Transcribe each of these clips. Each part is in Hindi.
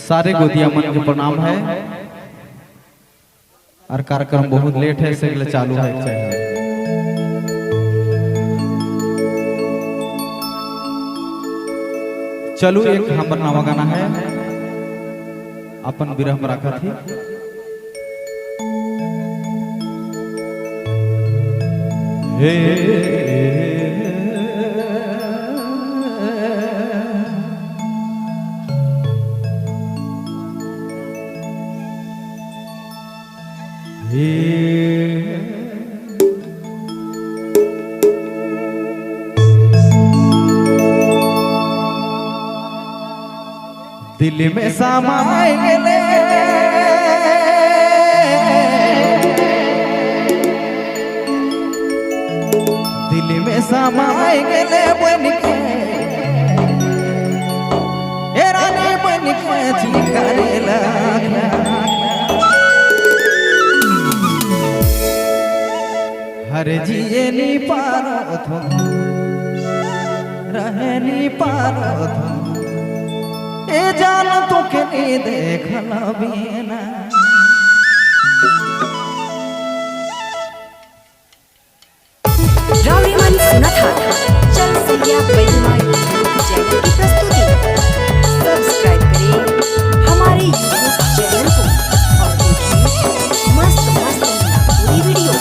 सारे गोदिया मन के प्रणाम है। और कार्यक्रम बहुत लेट है इसलिए चालू है चाहिए। चलो एक हमर नवा गाना है अपन विरह में रखा थी। दिल में समाए गेले दिल में समाए गेले बनिके ए रानी बनिके चिकारे लगा हर जिए नी पारो थो रहे नी पारो थो ए जान तो के नहीं देखना बिना रावणीमन सुना था चल सिया बेईमान चैनल की प्रस्तुति। सब्सक्राइब करें हमारे यूट्यूब चैनल को और देखिए मस्त मस्त पूरी वीडियो।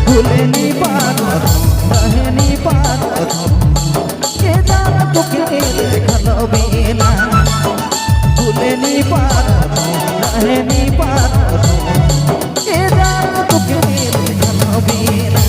भूलनी पारो रहनी पारो के जान तो के देखलो बिना भूलनी पारो रहनी पारो के जान तो के देखलो बिना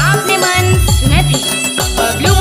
आपने मन सुना थी ब्लू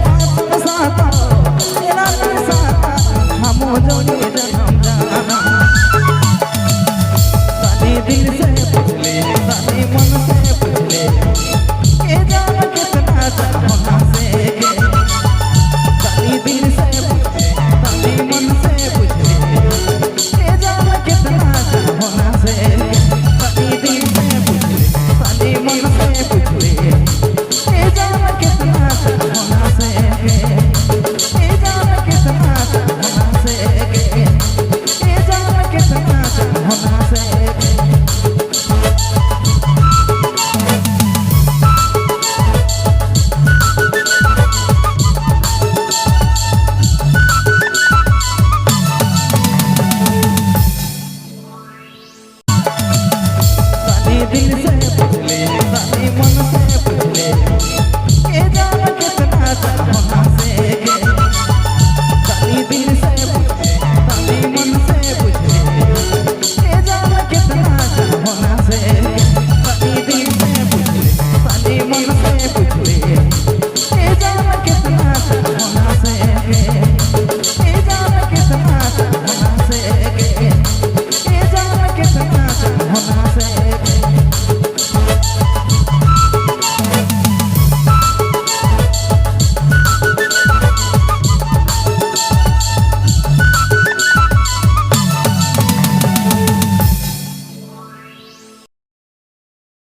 पाँच साता तेरा साता हम जोड़ी जन्म जाना तने दिल से पूछले तने मन से पूछले ये जान कितना चाहना से तने दिल से पूछले तने मन से पूछले ये जान कितना चाहना से तने दिल से पूछले तने मन से पूछले ये जान कितना चाहना से